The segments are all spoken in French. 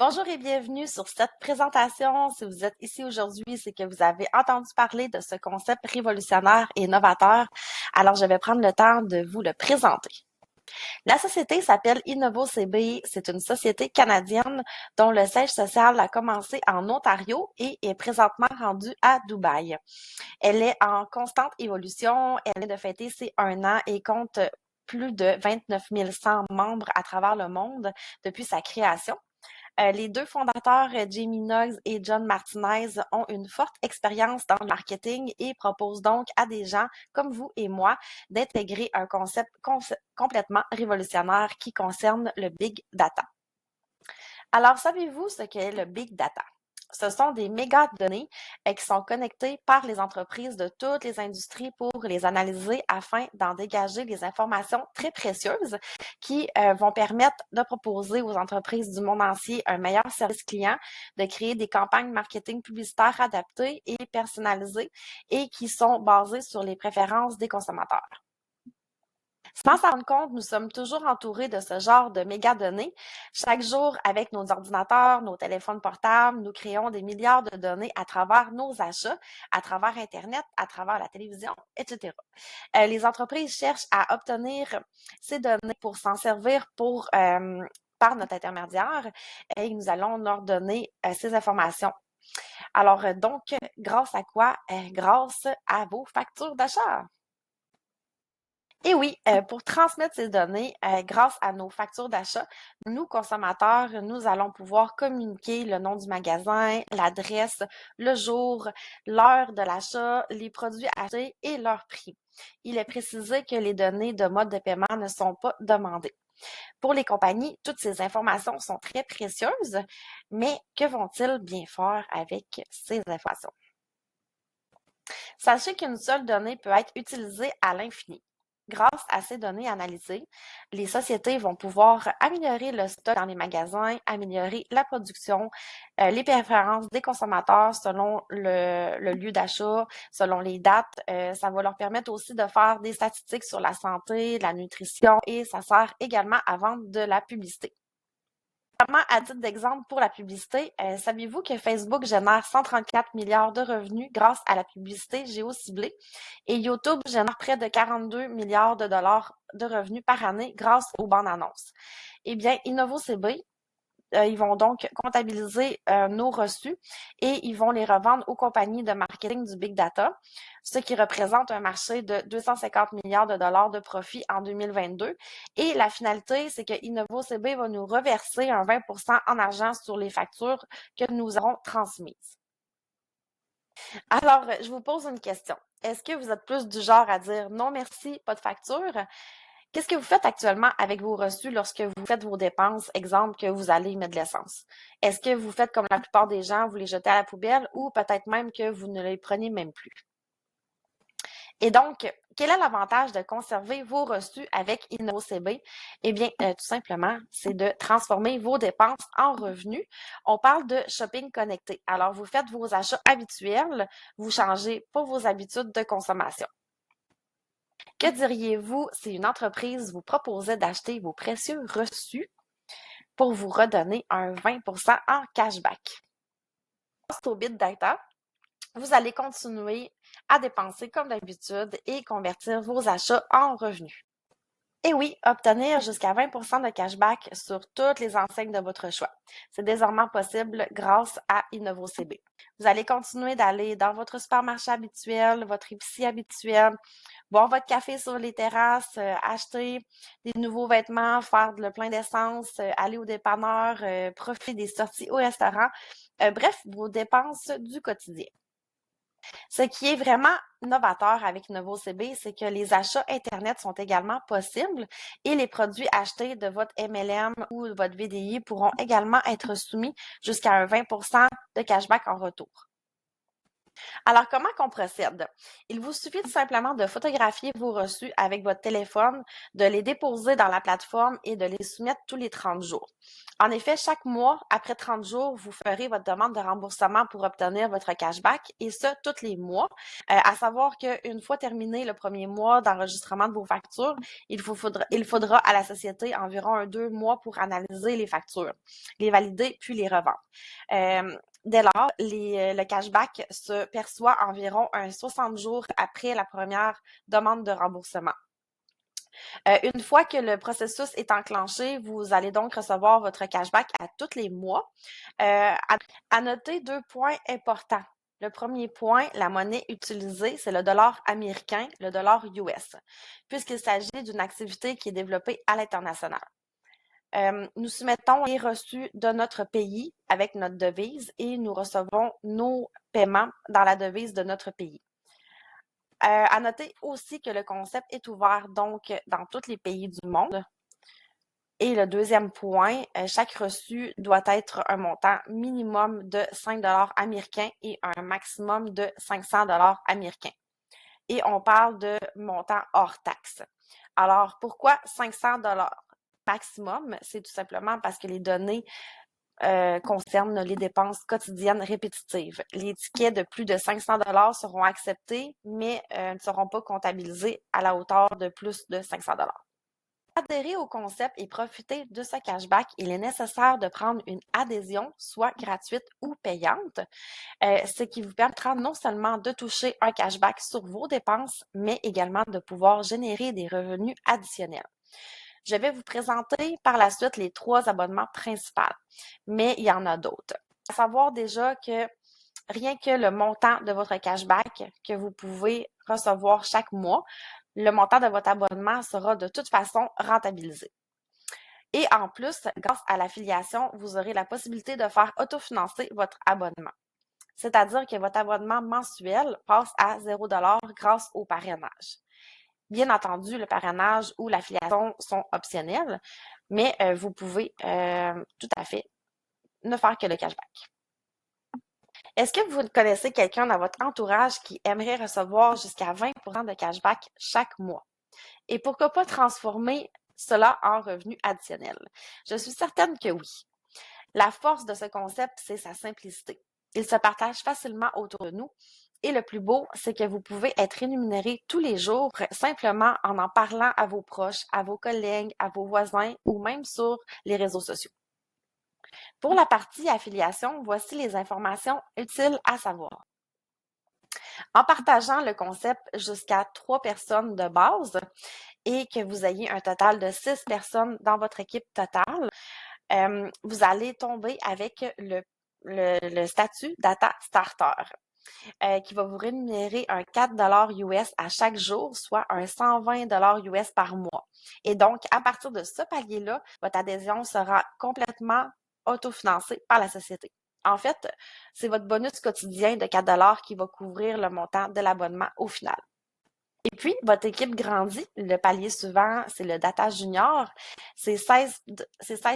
Bonjour et bienvenue sur cette présentation. Si vous êtes ici aujourd'hui, c'est que vous avez entendu parler de ce concept révolutionnaire et novateur. Alors, je vais prendre le temps de vous le présenter. La société s'appelle InnovoCB. C'est une société canadienne dont le siège social a commencé en Ontario et est présentement rendu à Dubaï. Elle est en constante évolution. Elle vient de fêter ses 1 an et compte plus de 29 100 membres à travers le monde depuis sa création. Les deux fondateurs, Jamie Noggs et John Martinez, ont une forte expérience dans le marketing et proposent donc à des gens comme vous et moi d'intégrer un concept complètement révolutionnaire qui concerne le Big Data. Alors, savez-vous ce qu'est le Big Data? Ce sont des mégadonnées qui sont connectées par les entreprises de toutes les industries pour les analyser afin d'en dégager des informations très précieuses qui vont permettre de proposer aux entreprises du monde entier un meilleur service client, de créer des campagnes marketing publicitaires adaptées et personnalisées et qui sont basées sur les préférences des consommateurs. Sans s'en rendre compte, nous sommes toujours entourés de ce genre de mégadonnées. Chaque jour, avec nos ordinateurs, nos téléphones portables, nous créons des milliards de données à travers nos achats, à travers Internet, à travers la télévision, etc. Les entreprises cherchent à obtenir ces données pour s'en servir par notre intermédiaire et nous allons leur donner ces informations. Alors donc, grâce à quoi? Grâce à vos factures d'achat. Et oui, pour transmettre ces données, grâce à nos factures d'achat, nous, consommateurs, nous allons pouvoir communiquer le nom du magasin, l'adresse, le jour, l'heure de l'achat, les produits achetés et leur prix. Il est précisé que les données de mode de paiement ne sont pas demandées. Pour les compagnies, toutes ces informations sont très précieuses, mais que vont-ils bien faire avec ces informations? Sachez qu'une seule donnée peut être utilisée à l'infini. Grâce à ces données analysées, les sociétés vont pouvoir améliorer le stock dans les magasins, améliorer la production, les préférences des consommateurs selon le lieu d'achat, selon les dates. Ça va leur permettre aussi de faire des statistiques sur la santé, la nutrition et ça sert également à vendre de la publicité. À titre d'exemple, pour la publicité, saviez-vous que Facebook génère 134 milliards de revenus grâce à la publicité géociblée et YouTube génère près de 42 milliards de dollars de revenus par année grâce aux bandes annonces? Eh bien, InnovoCB, ils vont donc comptabiliser nos reçus et ils vont les revendre aux compagnies de marketing du Big Data, ce qui représente un marché de 250 milliards de dollars de profit en 2022. Et la finalité, c'est que InnovoCB va nous reverser un 20 en argent sur les factures que nous aurons transmises. Alors, je vous pose une question. Est-ce que vous êtes plus du genre à dire non merci, pas de facture? Qu'est-ce que vous faites actuellement avec vos reçus lorsque vous faites vos dépenses? Exemple, que vous allez mettre de l'essence. Est-ce que vous faites comme la plupart des gens, vous les jetez à la poubelle ou peut-être même que vous ne les prenez même plus? Et donc, quel est l'avantage de conserver vos reçus avec InnovoCB? Eh bien, tout simplement, c'est de transformer vos dépenses en revenus. On parle de shopping connecté. Alors, vous faites vos achats habituels, vous changez pas vos habitudes de consommation. Que diriez-vous si une entreprise vous proposait d'acheter vos précieux reçus pour vous redonner un 20 en cashback? Grâce au Big Data, vous allez continuer à dépenser comme d'habitude et convertir vos achats en revenus. Et oui, obtenir jusqu'à 20 de cashback sur toutes les enseignes de votre choix. C'est désormais possible grâce à InnovoCB. Vous allez continuer d'aller dans votre supermarché habituel, votre épicerie habituelle, boire votre café sur les terrasses, acheter des nouveaux vêtements, faire le plein d'essence, aller au dépanneur, profiter des sorties au restaurant. Bref, vos dépenses du quotidien. Ce qui est vraiment novateur avec InnovoCB, c'est que les achats Internet sont également possibles et les produits achetés de votre MLM ou de votre VDI pourront également être soumis jusqu'à un 20 de cashback en retour. Alors, comment qu'on procède? Il vous suffit tout simplement de photographier vos reçus avec votre téléphone, de les déposer dans la plateforme et de les soumettre tous les 30 jours. En effet, chaque mois, après 30 jours, vous ferez votre demande de remboursement pour obtenir votre cashback, et ce, tous les mois. À savoir qu'une fois terminé le premier mois d'enregistrement de vos factures, il faudra à la société environ 2 mois pour analyser les factures, les valider, puis les revendre. Dès lors, le cashback se perçoit environ 60 jours après la première demande de remboursement. Une fois que le processus est enclenché, vous allez donc recevoir votre cashback à tous les mois. À noter 2 points importants. Le premier point, la monnaie utilisée, c'est le dollar américain, le dollar US, puisqu'il s'agit d'une activité qui est développée à l'international. Nous soumettons les reçus de notre pays avec notre devise et nous recevons nos paiements dans la devise de notre pays. À noter aussi que le concept est ouvert donc dans tous les pays du monde. Et le deuxième point, chaque reçu doit être un montant minimum de 5 américains et un maximum de 500 américains. Et on parle de montant hors taxe. Alors, pourquoi 500 maximum? C'est tout simplement parce que les données concernent les dépenses quotidiennes répétitives. Les tickets de plus de 500 seront acceptés, mais ne seront pas comptabilisés à la hauteur de plus de 500 Pour adhérer au concept et profiter de ce cashback, il est nécessaire de prendre une adhésion, soit gratuite ou payante, ce qui vous permettra non seulement de toucher un cashback sur vos dépenses, mais également de pouvoir générer des revenus additionnels. Je vais vous présenter par la suite les 3 abonnements principaux, mais il y en a d'autres. À savoir déjà que rien que le montant de votre cashback que vous pouvez recevoir chaque mois, le montant de votre abonnement sera de toute façon rentabilisé. Et en plus, grâce à l'affiliation, vous aurez la possibilité de faire autofinancer votre abonnement. C'est-à-dire que votre abonnement mensuel passe à 0 grâce au parrainage. Bien entendu, le parrainage ou l'affiliation sont optionnels, mais vous pouvez tout à fait ne faire que le cashback. Est-ce que vous connaissez quelqu'un dans votre entourage qui aimerait recevoir jusqu'à 20% de cashback chaque mois? Et pourquoi pas transformer cela en revenu additionnel? Je suis certaine que oui. La force de ce concept, c'est sa simplicité. Il se partage facilement autour de nous. Et le plus beau, c'est que vous pouvez être rémunéré tous les jours simplement en parlant à vos proches, à vos collègues, à vos voisins ou même sur les réseaux sociaux. Pour la partie affiliation, voici les informations utiles à savoir. En partageant le concept jusqu'à 3 personnes de base et que vous ayez un total de 6 personnes dans votre équipe totale, vous allez tomber avec le statut Data Starter. Qui va vous rémunérer un 4 US à chaque jour, soit un 120 US par mois. Et donc, à partir de ce palier-là, votre adhésion sera complètement autofinancée par la société. En fait, c'est votre bonus quotidien de 4 qui va couvrir le montant de l'abonnement au final. Et puis, votre équipe grandit. Le palier suivant, c'est le Data Junior. C'est 16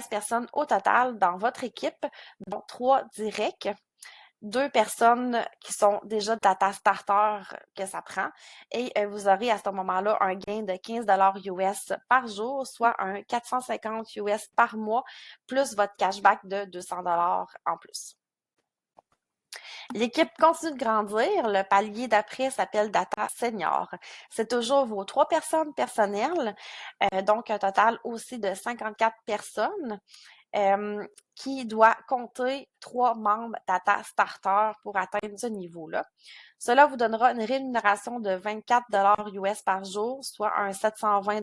personnes au total dans votre équipe, dont 3 directs. 2 personnes qui sont déjà data starter que ça prend et vous aurez à ce moment-là un gain de 15 US par jour, soit un 450 US par mois, plus votre cashback de 200 en plus. L'équipe continue de grandir. Le palier d'après s'appelle Data Senior. C'est toujours vos 3 personnes personnelles, donc un total aussi de 54 personnes. Qui doit compter 3 membres Data Starter pour atteindre ce niveau-là. Cela vous donnera une rémunération de 24 US par jour, soit un 720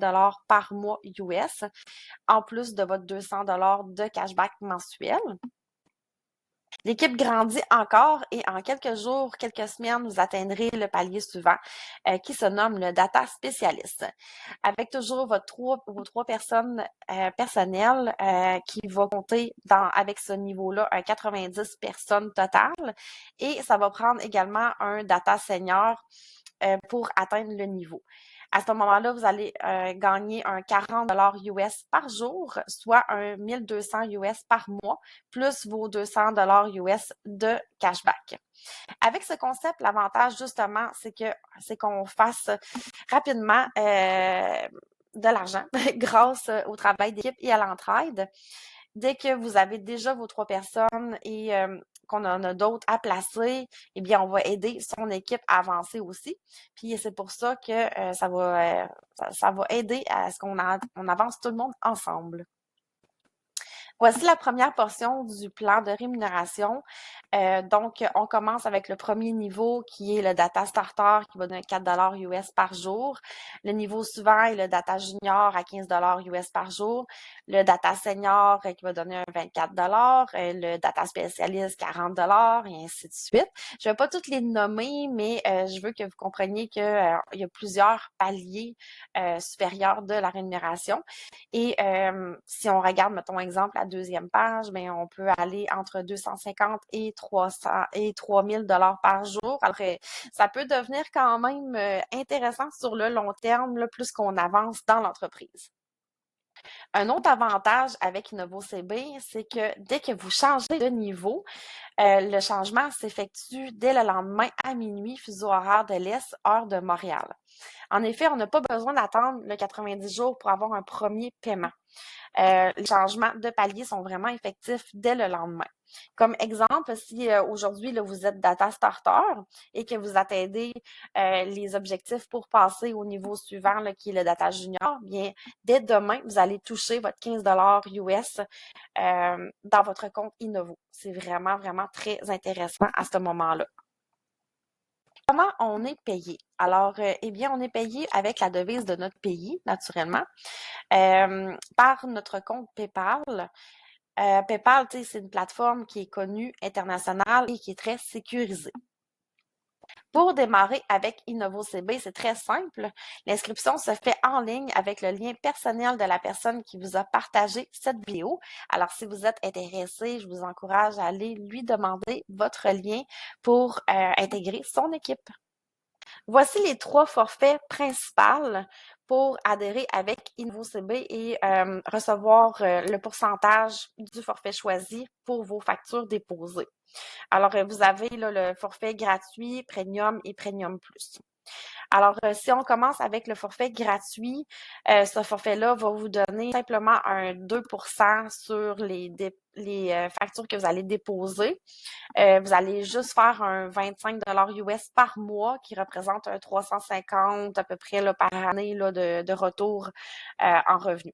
par mois US, en plus de votre 200 de cashback mensuel. L'équipe grandit encore et en quelques jours, quelques semaines, vous atteindrez le palier suivant qui se nomme le Data Spécialiste. Avec toujours vos 3 personnes personnelles qui vont compter avec ce niveau-là un 90 personnes totales et ça va prendre également un Data Senior pour atteindre le niveau. À ce moment-là, vous allez gagner un 40 US par jour, soit un 1200 US par mois, plus vos 200 US de cashback. Avec ce concept, l'avantage justement, c'est qu'on fasse rapidement de l'argent grâce au travail d'équipe et à l'entraide. dès que vous avez déjà vos 3 personnes et qu'on en a d'autres à placer, eh bien, on va aider son équipe à avancer aussi. Puis c'est pour ça que ça va aider à ce on avance tout le monde ensemble. Voici la première portion du plan de rémunération. Donc, on commence avec le premier niveau qui est le Data Starter qui va donner 4 US par jour. Le niveau suivant est le Data Junior à 15 US par jour. Le Data Senior qui va donner un 24 le Data Spécialiste 40 et ainsi de suite. Je ne vais pas toutes les nommer, mais je veux que vous compreniez qu'il y a plusieurs paliers supérieurs de la rémunération. Et si on regarde, mettons exemple, la deuxième page, bien, on peut aller entre 250 et 300 et 3000 dollars par jour. Alors, ça peut devenir quand même intéressant sur le long terme, là, plus qu'on avance dans l'entreprise. Un autre avantage avec InnovoCB, c'est que dès que vous changez de niveau, le changement s'effectue dès le lendemain à minuit, fuseau horaire de l'Est, heure de Montréal. En effet, on n'a pas besoin d'attendre le 90 jours pour avoir un premier paiement. Les changements de palier sont vraiment effectifs dès le lendemain. Comme exemple, si aujourd'hui là, vous êtes data starter et que vous atteignez les objectifs pour passer au niveau suivant là, qui est le data junior, bien dès demain, vous allez toucher votre 15 US dans votre compte Innovo. C'est vraiment, vraiment très intéressant à ce moment-là. Comment on est payé? Alors, eh bien, on est payé avec la devise de notre pays, naturellement, par notre compte PayPal. PayPal, c'est une plateforme qui est connue internationale et qui est très sécurisée. Pour démarrer avec InnovoCB, c'est très simple. L'inscription se fait en ligne avec le lien personnel de la personne qui vous a partagé cette vidéo. Alors, si vous êtes intéressé, je vous encourage à aller lui demander votre lien pour intégrer son équipe. Voici les 3 forfaits principaux pour adhérer avec InnovoCB et recevoir le pourcentage du forfait choisi pour vos factures déposées. Alors, vous avez là, le forfait gratuit, Premium et Premium Plus. Alors, si on commence avec le forfait gratuit, ce forfait-là va vous donner simplement un 2 sur les factures que vous allez déposer. Vous allez juste faire un 25 US par mois qui représente un 350 à peu près là, par année là, de retour en revenus.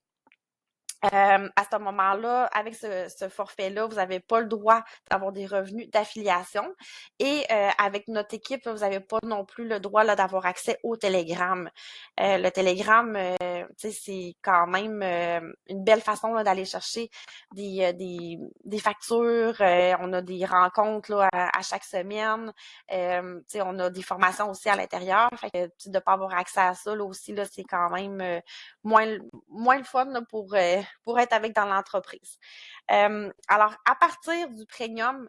À ce moment-là, avec ce forfait-là, vous n'avez pas le droit d'avoir des revenus d'affiliation. Et avec notre équipe, vous n'avez pas non plus le droit là, d'avoir accès au Telegram. Le Telegram, c'est quand même une belle façon là, d'aller chercher des factures. On a des rencontres là, à chaque semaine. On a des formations aussi à l'intérieur. Fait que de ne pas avoir accès à ça là, aussi, là, c'est quand même moins le fun là, pour être avec dans l'entreprise. Alors, à partir du Premium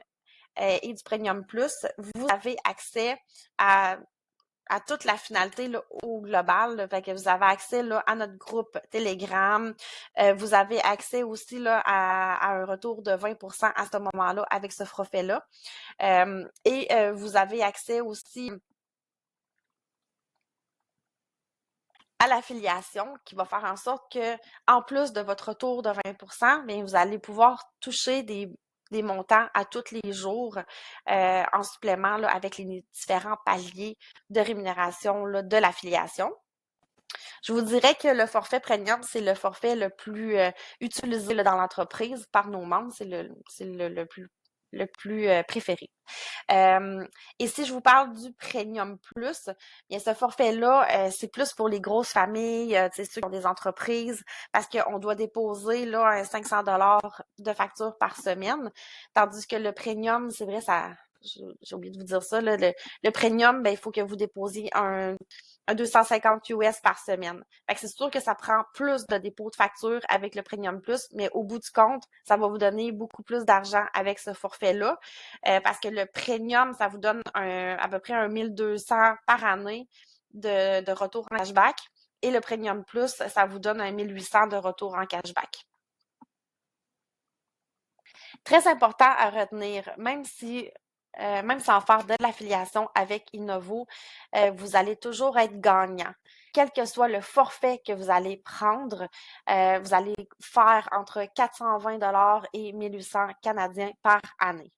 et du Premium Plus, vous avez accès à toute la finalité là, au global. Là, fait que vous avez accès là, à notre groupe Telegram. Vous avez accès aussi là, à un retour de 20% à ce moment-là avec ce forfait-là. Et vous avez accès aussi à l'affiliation qui va faire en sorte que, en plus de votre retour de 20%, bien, vous allez pouvoir toucher des montants à tous les jours en supplément là, avec les différents paliers de rémunération là, de l'affiliation. Je vous dirais que le forfait premium, c'est le forfait le plus utilisé là, dans l'entreprise par nos membres. C'est le plus préféré. Et si je vous parle du Premium Plus, bien ce forfait-là, c'est plus pour les grosses familles, ceux qui ont des entreprises, parce qu'on doit déposer là un 500 de facture par semaine, tandis que le Premium, c'est vrai, ça, j'ai oublié de vous dire ça, là, le Premium, ben il faut que vous déposiez un 250 US par semaine. Fait que c'est sûr que ça prend plus de dépôt de facture avec le Premium Plus, mais au bout du compte, ça va vous donner beaucoup plus d'argent avec ce forfait-là, parce que le Premium, ça vous donne à peu près un 1200 par année de retour en cashback, et le Premium Plus, ça vous donne un 1800 de retour en cashback. Très important à retenir, même si même sans faire de l'affiliation avec Innovo, vous allez toujours être gagnant. Quel que soit le forfait que vous allez prendre, vous allez faire entre 420 et 1800 canadiens par année.